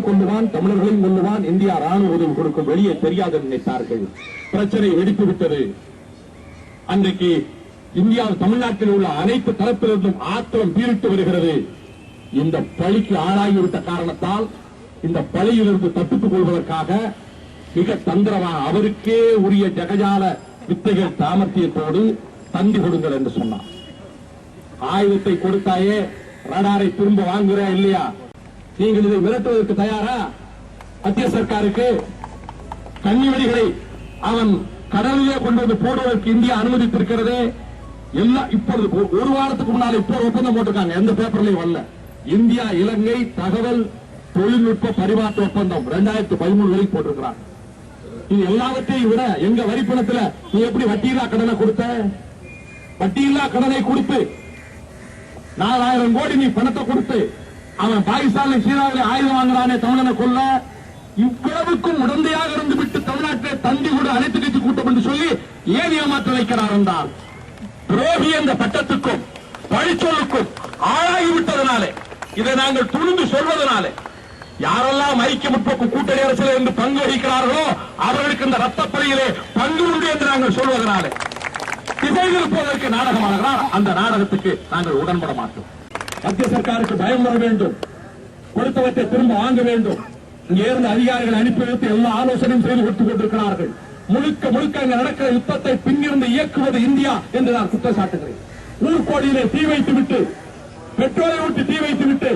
கொள்ளுவான், தமிழர்களையும் கொள்ளுவான், India ராணுவ உதவி கொடுக்கும், வெளியே தெரியாது நினைத்தார்கள். பிரச்சனை வெடித்து விட்டது. அன்றைக்கு இந்தியா தமிழ்நாட்டில் உள்ள அனைத்து தரப்பிலிருந்தும் ஆத்திரம் பீரிட்டு வருகிறது. இந்த பழிக்கு ஆளாகிவிட்ட காரணத்தால் இந்த பழியிலிருந்து தப்பித்துக் கொள்வதற்காக மிக தந்திரமாக அவருக்கே உரிய ஜகஜால வித்தைகள் சாமர்த்தியத்தோடு தந்தி கொடுங்கள் என்று சொன்னார். ஆயுதத்தை கொடுத்தாயே, ரடாரை திரும்ப வாங்குற இல்லையா, நீங்கள் இதை மிரட்டுவதற்கு தயாரா? மத்திய சர்க்காருக்கு கன்னிவெடிகளை அவன் கடலிலே கொண்டு வந்து போடுவதற்கு இந்தியா அனுமதித்திருக்கிறதே. எல்லாம் இப்பொழுது ஒரு வாரத்துக்கு முன்னால் இப்போ ஒப்பந்தம் போட்டிருக்காங்க, எந்த பேப்பர்லயும் வரல. இந்தியா இலங்கை தகவல் தொழில்நுட்ப பரிமாற்ற ஒப்பந்தம் 2013 வரைக்கும் போட்டிருக்கிறாங்க. இது எல்லாவற்றையும் விட எங்க வரிப்பணத்துல நீ எப்படி வட்டியில்லா கடனை கொடுத்த? வட்டியில்லா கடனை கொடுத்து 4000 கோடி நீ பணத்தை கொடுத்து அவன் பாகிஸ்தான் சீனாவில் ஆயுதம் வாங்குறானே தமிழனை கொல்ல, இவ்வளவுக்கும் உடந்தையாக இருந்து விட்டு தமிழ்நாட்டிலே தந்தி கூட அனைத்து கட்சி கூட்டம் என்று சொல்லி ஏன் ஏமாற்ற வைக்கிறார் என்றால், துரோகி என்ற பட்டத்துக்கும் பழிச்சொல்லுக்கும் ஆளாகிவிட்டதனாலே, இதை நாங்கள் துணிந்து சொல்வதனாலே, யாரெல்லாம் ஐக்கிய முற்போக்கு கூட்டணி அரசில் இருந்து பங்கு வகிக்கிறார்களோ அவர்களுக்கு இந்த ரத்தப்படையிலே பங்கு உண்டு என்று நாங்கள் சொல்வதனாலே திசை திருப்பதற்கு நாடகமாகிறார். அந்த நாடகத்துக்கு நாங்கள் உடன்பட மாட்டோம். மத்திய சர்க்காருக்கு பயம் வர வேண்டும், கொடுத்தவற்றை திரும்ப வாங்க வேண்டும். இங்கே இருந்த அதிகாரிகள் அனுப்பி வைத்து எல்லா ஆலோசனையும் செய்து கொடுத்துக் கொண்டிருக்கிறார்கள். முழுக்க முழுக்க அங்கு நடக்கிற யுத்தத்தை பின்னிருந்து இயக்குவது இந்தியா என்று நான் குற்றம் சாட்டுகிறேன். ஊர்கோடியிலே தீ வைத்து விட்டு, பெட்ரோலை ஊட்டி தீ வைத்து விட்டு,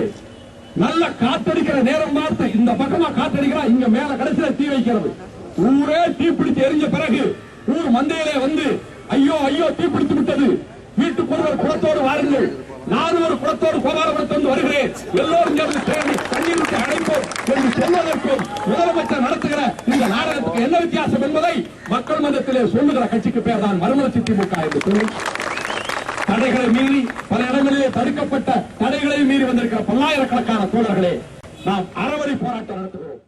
நல்ல காத்தடிக்கிற நேரம் பார்த்து இந்த பக்கமா காத்தடிக்கிறா, இங்க மேல கடைசியில தீ வைக்கிறது. ஊரே தீப்பிடித்து எரிஞ்ச பிறகு ஊர் மந்தையிலே வந்து ஐயோ ஐயோ தீப்பிடித்து விட்டது, வீட்டுக்கு ஒருவர் குளத்தோடு வாருங்கள், நானும் ஒரு குளத்தோடு கோபாலபுரத்திலிருந்து வருகிறேன், எல்லோரும் சேர்ந்து தண்ணீர் விட்டு அழைப்போம் என்று சொல்வதற்கும் முதலமைச்சர் நடத்துகிற இந்த நாடகத்துக்கு என்ன வித்தியாசம் என்பதை மக்கள் மன்றத்திலே சொல்லுகிற கட்சிக்கு பேர் தான் மறுமலர்ச்சி திமுக என்று சொல்லி, தடைகளை மீறி பல இடங்களிலே தடுக்கப்பட்ட தடைகளை மீறி வந்திருக்கிற பல்லாயிரக்கணக்கான தோழர்களே, நாம் அறவழி போராட்டம் நடத்துகிறோம்.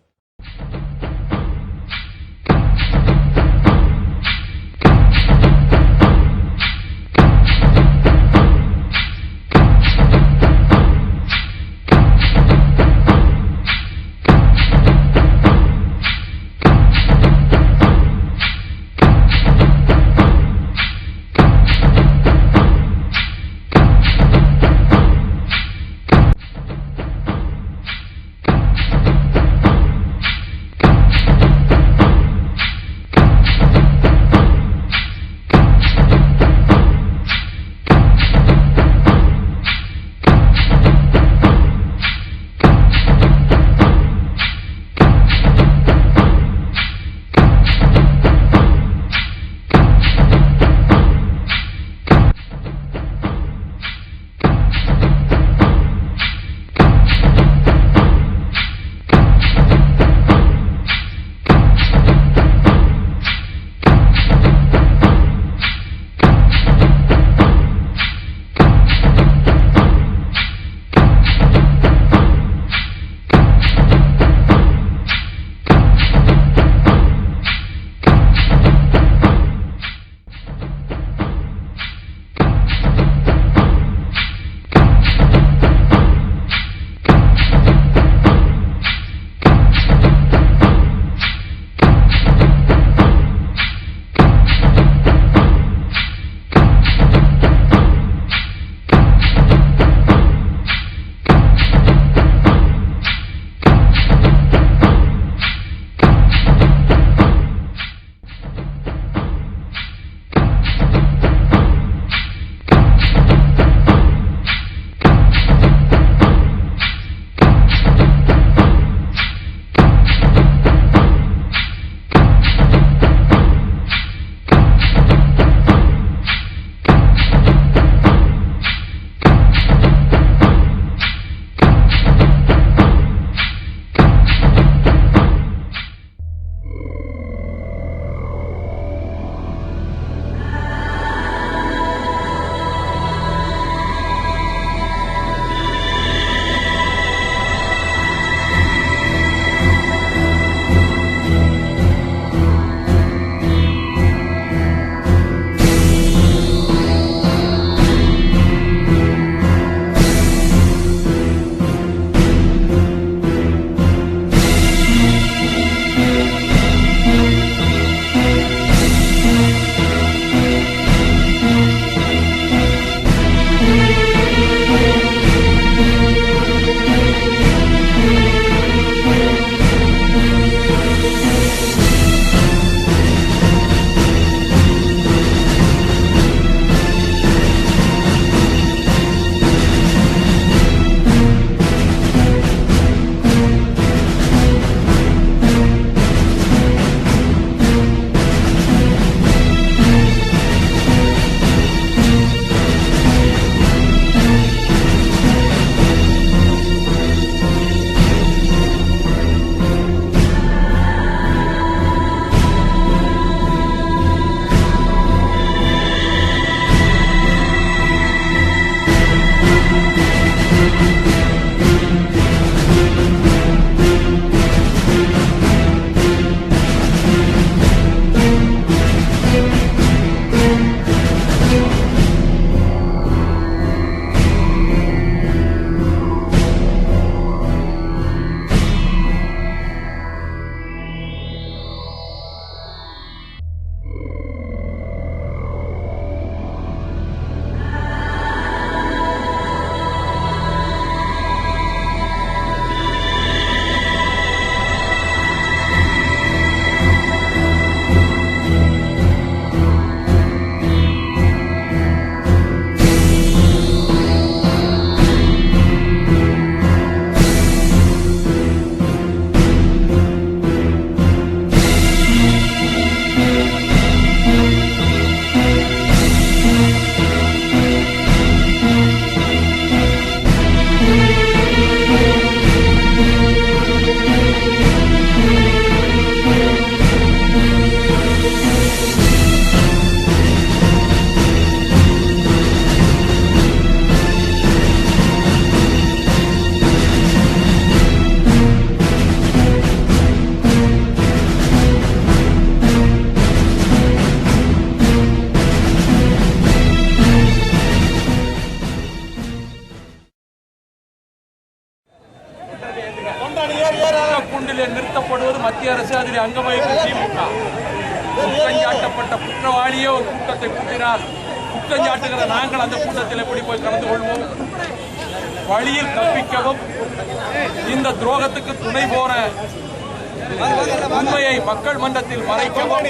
கூண்டிலே நிறுத்தப்படுவது மத்திய அரசு, அதில் அங்கம் வகிக்கும் திமுக. குற்றஞ்சாட்டப்பட்ட குற்றவாளியே ஒரு கூட்டத்தை கூட்டினார். குற்றஞ்சாட்டுகிற நாங்கள் அந்த கூட்டத்தில் எப்படி போய் கலந்து கொள்வோம்? வழியில் தப்பிக்கவும் இந்த துரோகத்துக்கு துணை போன உண்மையை மக்கள் மன்றத்தில் மறைக்கவும்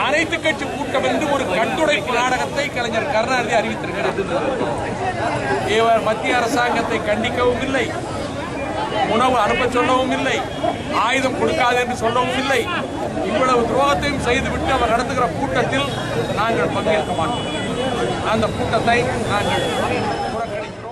அனைத்து கட்சி கூட்டம் என்று ஒரு கட்டுடைப்பு நாடகத்தை கலைஞர் கருணாநிதி அறிவித்திருக்கிறார். இவர் மத்திய அரசாங்கத்தை கண்டிக்கவும் இல்லை, உணவு அனுப்ப சொல்லவும் இல்லை, ஆயுதம் கொடுக்காது என்று சொல்லவும் இல்லை. இவ்வளவு துரோகத்தையும் செய்துவிட்டு அவர் நடத்துகிற கூட்டத்தில் நாங்கள் பங்கேற்க மாட்டோம். அந்த கூட்டத்தை நாங்கள் புறக்கணிக்கிறோம்.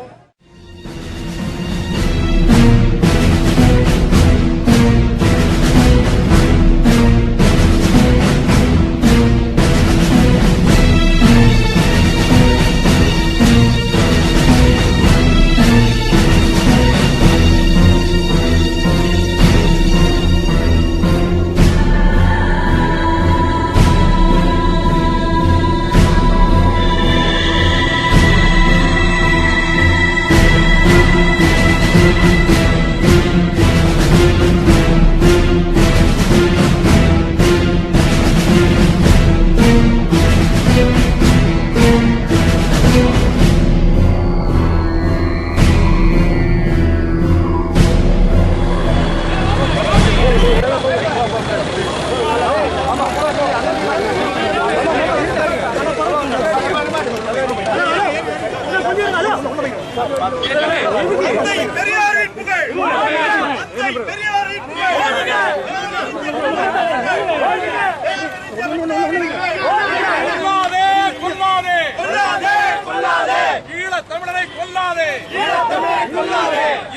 பெரியாரின் புகழ் பெரியாரின் ஈழத் தமிழரை கொல்லாதே,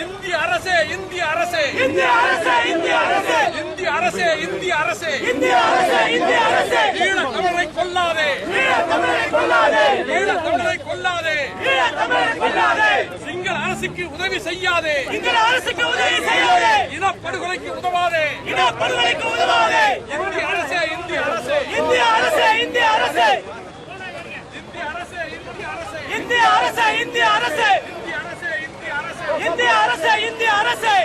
இந்திய அரசே, இந்திய அரசே, இந்திய அரசே, இந்திய அரசே, இந்திய அரசே, இந்திய அரசே, இந்திய அரசே, இந்திய அரசே, ஈழத் தமிழரை கொல்லாதே, ஈழத் தமிழரை கொல்லாதே, ஈழத் தமிழரை கொல்லாதே, ஈழத் தமிழரை கொல்லாதே, சிங்கள அரசுக்கு உதவி செய்யாதே, சிங்கள அரசுக்கு உதவி செய்யாதே, இனப்படுகொலைக்கு உதவாதே, இனப்படுகொலைக்கு உதவாதே, இந்திய அரசே, இந்திய அரசே, இந்திய அரசே, இந்திய அரசே, இந்திய அரசே, இந்திய அரசே, இந்திய அரசே, இந்திய அரசே, இந்திய அரசே, இந்திய அரசே,